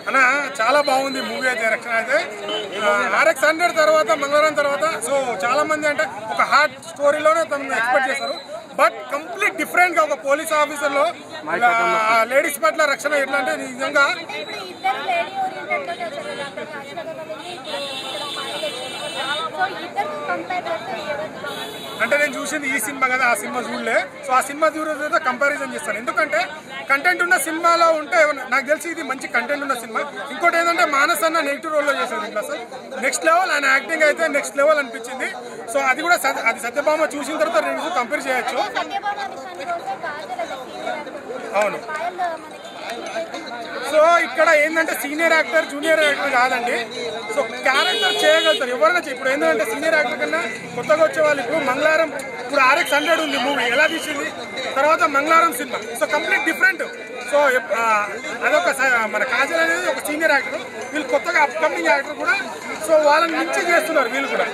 అన్న చాలా బాగుంది మూవీ అయితే. డైరెక్షన్ అయితే RX-100 తర్వాత మంగళవారం తర్వాత సో చాలా మంది అంటే ఒక హార్ట్ స్టోరీలోనే తను ఎక్స్పెక్ట్ చేశారు. బట్ కంప్లీట్ డిఫరెంట్ గా ఒక పోలీస్ ఆఫీసర్ లో లేడీస్ పట్ల రక్షణ ఎట్లా అంటే నిజంగా అంటే నేను చూసింది ఈ సినిమా కదా, ఆ సినిమా చూడలే. సో ఆ సినిమా చూడలేదు కంపారిజన్ చేస్తాను. ఎందుకంటే కంటెంట్ ఉన్న సినిమాలో ఉంటే నాకు తెలిసి ఇది మంచి కంటెంట్ ఉన్న సినిమా. ఇంకోటి ఏంటంటే మానస్ అన్న నెగిటివ్ రోల్లో చేశారు ఇంట్లో. అసలు నెక్స్ట్ లెవెల్ ఆయన యాక్టింగ్ అయితే నెక్స్ట్ లెవెల్ అనిపించింది. సో అది కూడా అది సత్యభామ చూసిన తర్వాత రెండు కంపేర్ చేయొచ్చు. అవును. సో ఇక్కడ ఏంటంటే సీనియర్ యాక్టర్ జూనియర్ యాక్టర్ కాదండి. సో క్యారెక్టర్ చేయగలుగుతారు ఎవరైనా. ఇప్పుడు ఏంటంటే సీనియర్ యాక్టర్ కన్నా కొత్తగా వచ్చే వాళ్ళు ఇప్పుడు మంగళవారం ఇప్పుడు RX-100 ఉంది మూవీ ఎలా తీసింది, తర్వాత మంగళవారం cinema. So complete different. So అదొక మన కాజల్ అనేది ఒక సీనియర్ యాక్టర్, వీళ్ళు కొత్తగా అప్కమింగ్ యాక్టర్ కూడా. సో వాళ్ళని మించి చేస్తున్నారు వీళ్ళు కూడా.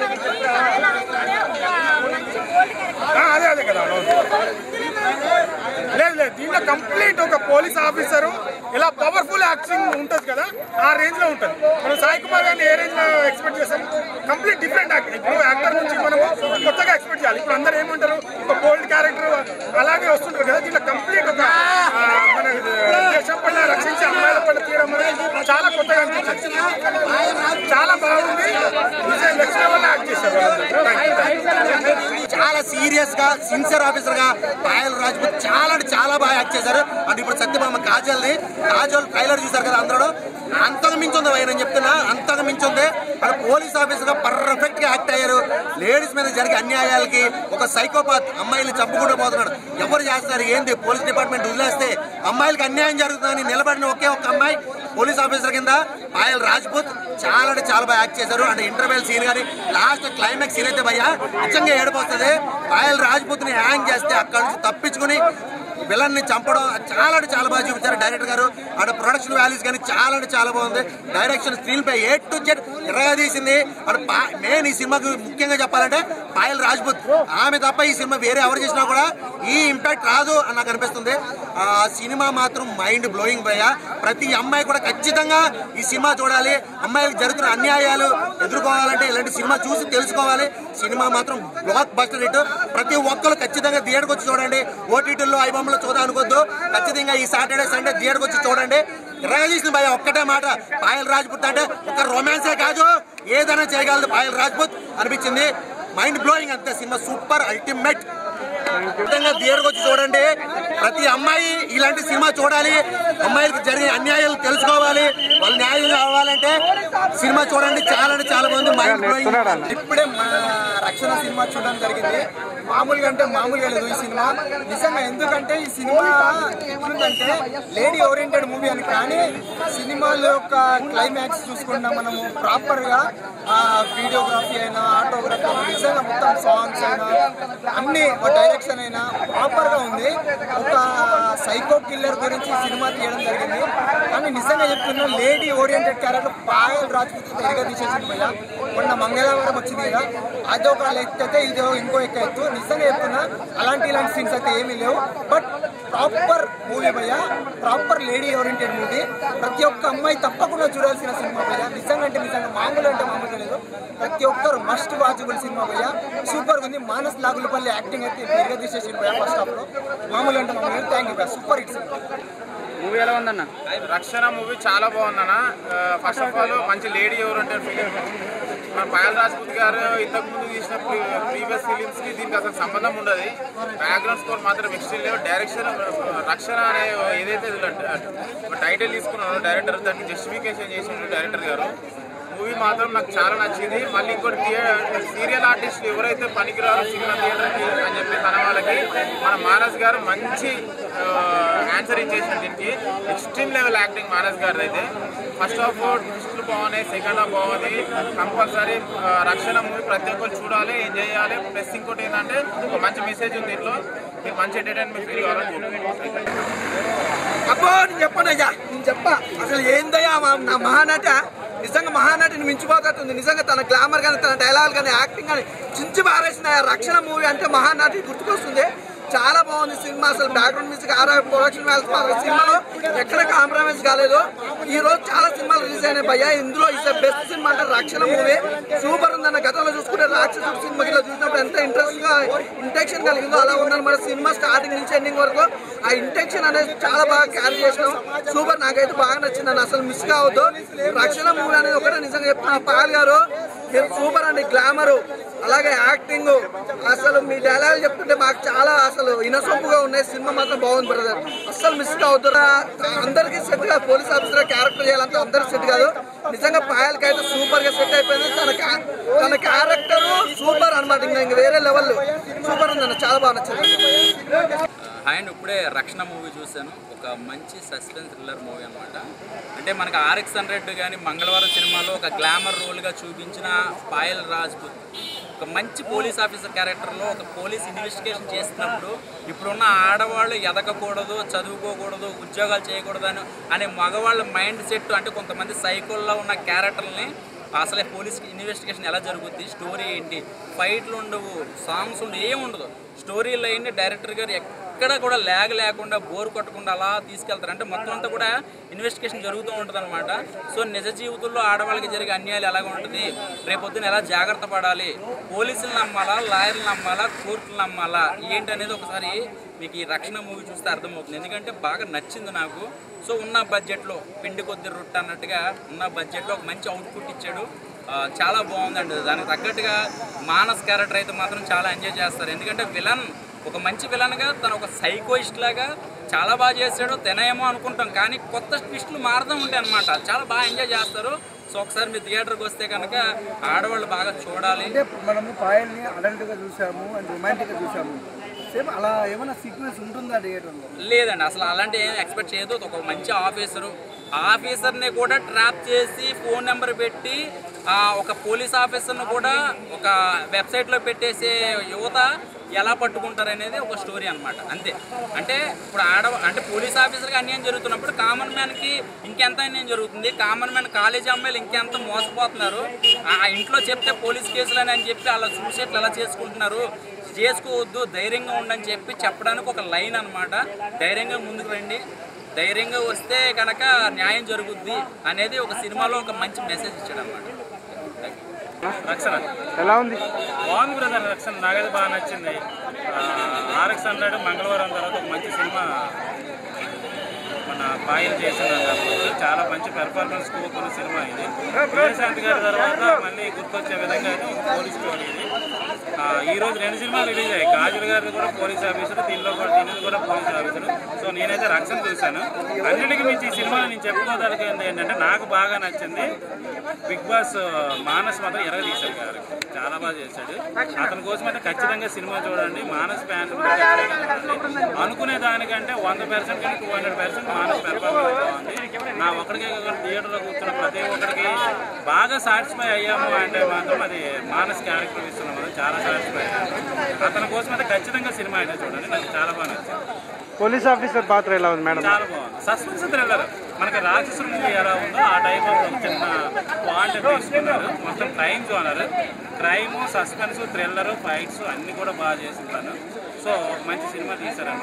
అదే కదా. లేదు దీంట్లో కంప్లీట్ ఒక పోలీస్ ఆఫీసర్ ఇలా పవర్ఫుల్ యాక్టింగ్ ఉంటుంది కదా, ఆ రేంజ్ లో ఉంటుంది. మనం సాయి కుమార్ గారిని ఏ రేంజ్ లో ఎక్స్పెక్ట్ చేస్తాం, కంప్లీట్ డిఫరెంట్ యాక్టర్. ఇప్పుడు యాక్టర్ నుంచి మనము కొత్తగా ఎక్స్పెక్ట్ చేయాలి. ఇప్పుడు అందరూ ఏమంటారు ఒక బోల్డ్ క్యారెక్టర్ అలాగే వస్తుంటారు కదా, దీంట్లో కంప్లీట్ ఒక మన దేశం పైన రక్షించి అమ్మాయిల పైన తీయడం అనేది చాలా కొత్తగా అనిపించింది. చాలా బాగుంది. నెక్స్ట్ లెవెల్ యాక్ట్ చేశారు. చాలా సీరియస్ గా సిన్సియర్ ఆఫీసర్ గా పాయల్ రాజ్పూత్ చాలా బాగా యాక్ట్ చేశారు. అంటే ఇప్పుడు సత్యభామ కాజల్ ట్రైలర్ చూసారు కదా, అందరూ అంతగా మించుంది ఆయన చెప్తున్నా, అంతగా మించుంది. అక్కడ పోలీస్ ఆఫీసర్ గా పర్ఫెక్ట్ గా యాక్ట్ అయ్యారు. లేడీస్ మీద జరిగే అన్యాయాలకి ఒక సైకోపాత్ అమ్మాయిలు చంపుకుంటూ పోతున్నాడు. ఎవరు చేస్తున్నారు ఏంది, పోలీస్ డిపార్ట్మెంట్ వదిలేస్తే అమ్మాయిలకి అన్యాయం జరుగుతుందని నిలబడిన ఒకే ఒక్క అమ్మాయి పోలీస్ ఆఫీసర్ కింద పాయల్ రాజ్పూత్ చాలా బాగా యాక్ట్ చేశారు. అంటే ఇంటర్వెల్ సీన్ కానీ లాస్ట్ క్లైమాక్స్ సీన్ అయితే భయ్యా నిజంగా ఏడిపోతుంది. పాయల్ రాజ్పూత్ ని హ్యాంగ్ చేస్తే అక్కడ నుంచి తప్పించుకుని విలన్ ని చంపడం చాలా బాగా చూపించారు డైరెక్టర్ గారు. అక్కడ ప్రొడక్షన్ వాల్యూస్ కానీ చాలా బాగుంది. డైరెక్షన్ స్క్రీన్ పై A to Z ఎర్రగా తీసింది. మెయిన్ ఈ సినిమాకు ముఖ్యంగా చెప్పాలంటే పాయల్ రాజ్పూత్, ఆమె తప్ప ఈ సినిమా వేరే ఎవరు చేసినా కూడా ఈ ఇంపాక్ట్ రాదు అని నాకు అనిపిస్తుంది. ఆ సినిమా మాత్రం మైండ్ బ్లోయింగ్ భయ్య. ప్రతి అమ్మాయి కూడా ఖచ్చితంగా ఈ సినిమా చూడాలి. అమ్మాయిలకు జరుగుతున్న అన్యాయాలు ఎదుర్కోవాలంటే ఇలాంటి సినిమా చూసి తెలుసుకోవాలి. సినిమా మాత్రం బ్లాక్ బస్టర్ హిట్. ప్రతి ఒక్కరు ఖచ్చితంగా థియేటర్కి వచ్చి చూడండి. ఓటీటీల్లో ఐబొమ్మలో చూద్దాం అనుకోద్దు. ఖచ్చితంగా ఈ సాటర్డే సండే థియేటర్కి వచ్చి చూడండి. ఎర్రగా తీసిన భయ ఒక్కటే మాట, పాయల్ రాజ్పూత్ అంటే ఒక రొమాన్సే కాదు, ఏదైనా చేయగలదు పాయల్ రాజ్పూత్ అనిపించింది. మైండ్ బ్లోయింగ్ అంతే. Cinema super ultimate. థియేటర్కి వచ్చి చూడండి. ప్రతి అమ్మాయి ఇలాంటి సినిమా చూడాలి. అమ్మాయిలకు జరిగే అన్యాయాలు తెలుసుకోవాలి, వాళ్ళు న్యాయం కావాలంటే సినిమా చూడండి. చాలా బాగుంది. Mind blowing. ఇప్పుడే రక్షణ సినిమా చూడడం జరిగింది. మామూలుగా అంటే మామూలుగా లేదు ఈ సినిమా నిజంగా. ఎందుకంటే ఈ సినిమా ఎట్లుందంటే లేడీ ఓరియంటెడ్ మూవీ అని, కానీ సినిమాలో యొక్క క్లైమాక్స్ చూసుకున్నా మనము ప్రాపర్ గా వీడియోగ్రఫీ అయినా ఆటోగ్రఫీ అయినా నిజంగా మొత్తం సాంగ్స్ అయినా అన్ని డైరెక్షన్ అయినా ప్రాపర్ గా ఉంది. ఒక సైకో కిల్లర్ గురించి సినిమా తీయడం జరిగింది. కానీ నిజంగా చెప్తున్నా lady oriented character Payal Rajput తిరిగి తీసేసింది భయ్య. మొన్న మంగళవారం వచ్చింది కదా, అదొక ఎత్తు అయితే ఇదో ఇంకో ఎత్తు. నిజంగా చెప్తున్నా ఇలాంటి సీన్స్ అయితే ఏమీ లేవు. బట్ ప్రాపర్ మూవీ భయ్య, ప్రాపర్ లేడీ ఓరియంటెడ్ మూవీ. ప్రతి ఒక్క అమ్మాయి తప్పకుండా చూడాల్సిన సినిమా భయ్య. నిజంగా అంటే నిజంగా మామూలుగా లేదు. ప్రతి ఒక్కరు మస్ట్ వాచబుల్ సినిమా భయ్య. సూపర్ ఉంది. మానస్ నాగులపల్లి యాక్టింగ్ అయితే తిరిగి తీసేసింది భయ్య ఫస్ట్ హాఫ్ లో. మామూలు అంటే మామూలు. థ్యాంక్ యూ భయ్య. Super hit cinema. మూవీ ఎలా ఉందన్న? రక్షణ మూవీ చాలా బాగుందన్న. ఫస్ట్ ఆఫ్ ఆల్ మంచి లేడీ ఓరియంటెడ్ ఫిలిం. మన పాయల్ రాజ్పూత్ గారు ఇంతకుముందు తీసిన ప్రీవియస్ ఫిలిమ్స్ కి దీనికి అసలు సంబంధం ఉండదు. బ్యాక్గ్రౌండ్ స్కోర్ మాత్రం ఎక్స్ట్రీమ్ లేవు. డైరెక్షన్ రక్షణ అనే ఏదైతే టైటిల్ తీసుకున్నారో డైరెక్టర్ దాన్ని జస్టిఫికేషన్ చేసిన డైరెక్టర్ గారు. మూవీ మాత్రం నాకు చాలా నచ్చింది. మళ్ళీ ఇంకోటి సీరియల్ ఆర్టిస్టులు ఎవరైతే పనికిరారు సినిమా థియేటర్కి అని చెప్పి తన వాళ్ళకి మన మానస్ గారు మంచి ఆన్సర్ ఇచ్చేసిన దీనికి. ఎక్స్ట్రీమ్ లెవెల్ యాక్టింగ్ మానస్ గారిది అయితే. ఫస్ట్ హాఫ్ ట్విస్టులు బాగున్నాయి, సెకండ్ హాఫ్ బాగుంది. కంపల్సరీ రక్షణ మూవీ ప్రతి ఒక్కరు చూడాలి, ఎంజాయ్ చేయాలి. ప్లస్ ఇంకోటి ఏంటంటే ఒక మంచి మెసేజ్ ఉంది దీంట్లో. మీరు మంచి ఎంటర్టైన్మెంట్ ఫీల్ కావాలని అబ్బో నేను చెప్పనయ్యా, నేను చెప్పా అసలు ఏందయ్యా నా మహానట. నిజంగా మహానటిని మించిపోతుంది. నిజంగా తన గ్లామర్ కానీ తన డైలాగ్ కానీ యాక్టింగ్ కానీ చించి బారేసిన రక్షణ మూవీ అంటే మహానటి గుర్తుకొస్తుంది. చాలా బాగుంది సినిమా. అసలు బ్యాక్గ్రౌండ్ మ్యూజిక్ ప్రొడక్షన్ వాల్యూస్ సినిమాలో ఎక్కడ కాంప్రమైజ్ కాలేదు. ఈ రోజు చాలా సినిమాలు రిలీజ్ అయినాయి భయ్యా, ఇందులో ఇస్ బెస్ట్ సినిమా అంటే రక్షణ మూవీ సూపర్ ఉందన్న. గతంలో చూసుకుంటే రాక్షసుడు సినిమా ఇలా చూసినప్పుడు ఎంత ఇంట్రెస్ట్ గా ఇంటెన్షన్ కలిగిందో అలా ఉందన్నమాట. సినిమా స్టార్టింగ్ నుంచి ఎండింగ్ వరకు ఆ ఇంటెన్షన్ అనేది చాలా బాగా క్యారీ చేసినాం. సూపర్, నాకైతే బాగా నచ్చిందని, అసలు మిస్ కావద్దు. రక్షణ మూవీ అనేది ఒకటే నిజంగా చెప్తున్నా, పాల్ గారు సూపర్ అండి. గ్లామరు అలాగే యాక్టింగ్, అసలు మీ డైలాగ్ చెప్తుంటే మాకు చాలా అసలు ఇనసొంపుగా ఉన్నాయి. సినిమా మాత్రం బాగుంది బ్రదర్, అస్సలు మిస్ కావద్దు. అందరికీ సెట్ కాదు, పోలీస్ ఆఫీసర్ క్యారెక్టర్ చేయాలంటే అందరికి సెట్ కాదు. నిజంగా పాయల్కి అయితే సూపర్ గా సెట్ అయిపోయింది. తన క్యారెక్టర్ సూపర్ అనమాట, ఇంకా వేరే లెవెల్ సూపర్ ఉందన్న, చాలా బాగా నచ్చింది. అండ్ ఇప్పుడే రక్షణ మూవీ చూశాను, ఒక మంచి సస్పెన్స్ థ్రిల్లర్ మూవీ అనమాట. అంటే మనకు RX-100 కానీ మంగళవారం సినిమాలో ఒక గ్లామర్ రోల్గా చూపించిన పాయల్ రాజ్పుత్ ఒక మంచి పోలీస్ ఆఫీసర్ క్యారెక్టర్లో ఒక పోలీస్ ఇన్వెస్టిగేషన్ చేస్తున్నప్పుడు ఇప్పుడున్న ఆడవాళ్ళు ఎదగకూడదు, చదువుకోకూడదు, ఉద్యోగాలు చేయకూడదు అనే మగవాళ్ళ మైండ్ సెట్, అంటే కొంతమంది సైకోల్లో ఉన్న క్యారెక్టర్ని అసలే పోలీస్ ఇన్వెస్టిగేషన్ ఎలా జరుగుద్ది, స్టోరీ ఏంటి, ఫైట్లు ఉండవు, సాంగ్స్ ఉండవు, ఏముండదు. స్టోరీ లైన్ డైరెక్టర్ గారు ఎక్కడ కూడా ల్యాగ్ లేకుండా బోర్ కొట్టకుండా అలా తీసుకెళ్తారు. అంటే మొత్తం అంతా కూడా ఇన్వెస్టిగేషన్ జరుగుతూ ఉంటుంది అనమాట. సో నిజ జీవితంలో ఆడవాళ్ళకి జరిగే అన్యాయాలు ఎలాగ ఉంటుంది, రేపొద్దున ఎలా జాగ్రత్త పడాలి, పోలీసులు నమ్మాలా, లాయర్లు నమ్మాలా, కోర్టులు నమ్మాలా ఏంటి అనేది ఒకసారి మీకు ఈ రక్షణ మూవీ చూస్తే అర్థమవుతుంది. ఎందుకంటే బాగా నచ్చింది నాకు. సో ఉన్న బడ్జెట్లో పిండి కొద్ది రొట్టె అన్నట్టుగా ఉన్న బడ్జెట్లో ఒక మంచి అవుట్పుట్ ఇచ్చాడు. చాలా బాగుందండి. దానికి తగ్గట్టుగా మానస్ క్యారెక్టర్ అయితే మాత్రం చాలా ఎంజాయ్ చేస్తారు. ఎందుకంటే విలన్ ఒక మంచి విలన్గా తను ఒక సైకోయిస్ట్ లాగా చాలా బాగా చేశాడు. తినేమో అనుకుంటాం కానీ కొత్త ట్విస్టులు మారుతూ ఉంటాయి అనమాట. చాలా బాగా ఎంజాయ్ చేస్తారు. సో ఒకసారి మీ థియేటర్కి వస్తే కనుక ఆడవాళ్ళు బాగా చూడాలి. అంటే మనము పాయల్ని అడల్ట్గా చూసాము అండ్ రొమాంటిక్గా చూసాము, సేమ్ అలా ఏమైనా సీక్వెన్స్ ఉంటుందా థియేటర్లో? లేదండి, అసలు అలాంటి ఏం ఎక్స్పెక్ట్ చేయదు. ఒక మంచి ఆఫీసర్ని కూడా ట్రాప్ చేసి ఫోన్ నెంబర్ పెట్టి ఒక పోలీస్ ఆఫీసర్ను కూడా ఒక వెబ్సైట్లో పెట్టేసే యువత ఎలా పట్టుకుంటారు అనేది ఒక స్టోరీ అనమాట. అంతే. అంటే ఇప్పుడు అంటే పోలీస్ ఆఫీసర్కి అన్యాయం జరుగుతున్నప్పుడు కామన్ మ్యాన్కి ఇంకెంత అన్యాయం జరుగుతుంది. కామన్ మ్యాన్ కాలేజీ అమ్మాయిలు ఇంకెంత మోసపోతున్నారు. ఆ ఇంట్లో చెప్తే పోలీస్ కేసులని అని చెప్పి అలా సూసైడ్లు ఎలా చేసుకుంటున్నారు. చేసుకోవద్దు, ధైర్యంగా ఉండని చెప్పి చెప్పడానికి ఒక లైన్ అనమాట. ధైర్యంగా ముందుకు రండి, ధైర్యంగా వస్తే కనుక న్యాయం జరుగుద్ది అనేది ఒక సినిమాలో ఒక మంచి మెసేజ్ ఇచ్చాడు అనమాట. రక్షణ ఎలా ఉంది? బాగుంది బ్రదర్. రక్షణ నాకైతే బాగా నచ్చింది. RX-100 మంగళవారం తర్వాత ఒక మంచి సినిమా మన పాయల్ చేసింది. చాలా మంచి పెర్ఫార్మెన్స్ కోరుకున్న సినిమా ఇది. విజయశాంతి గారి తర్వాత మళ్ళీ గుర్తొచ్చే విధంగా ఇది పోలీస్ స్టోరీ. ఇది ఈరోజు 2 సినిమాలు రిలీజ్ అయ్యాయి. కాజల్ గారిది కూడా పోలీస్ ఆఫీసర్, దీనిలో కూడా పోలీస్ ఆఫీసర్. సో నేనైతే రక్షణ చూశాను. అన్నిటికీ మించి ఈ సినిమాలో నేను చెప్పుకోదలిగింది ఏంటంటే నాకు బాగా నచ్చింది బిగ్ బాస్ మానస్ మాత్రం ఎరగదీశాడు గారు, చాలా బాగా చేశాడు. అతని కోసం అయితే ఖచ్చితంగా సినిమా చూడండి. మానస్ ఫ్యాన్స్ అనుకునే దానికంటే 100% కానీ 200% మానస్ పెర్ఫార్మెన్స్ బాగుంది. నా ఒక్కడికే కాకుండా థియేటర్లో కూర్చున్న ప్రతి ఒక్కరికి బాగా సాటిస్ఫై అయ్యాము అంటే మాత్రం అది మానస్ క్యారెక్టర్ ఇస్తున్నాం కదా, చాలా సాటిస్ఫై అయ్యాము. అతని కోసం అయితే ఖచ్చితంగా సినిమా అయితే చూడండి, నాకు చాలా బాగా నచ్చింది. పోలీస్ ఆఫీసర్ పాత్ర ఎలా ఉంది మేడం? చాలా బాగుంది. సస్పెన్స్ థ్రిల్లర్ మనకి రాక్షసుడు మూవీ ఎలా ఉందో ఆ టైప్ ఆఫ్ చిన్న పాయింట్ తీసుకున్నారు. మొత్తం crime genre, crime, suspense, thriller, fights అన్ని కూడా బాగా చేస్తున్నారు. సో మంచి సినిమా తీశారు.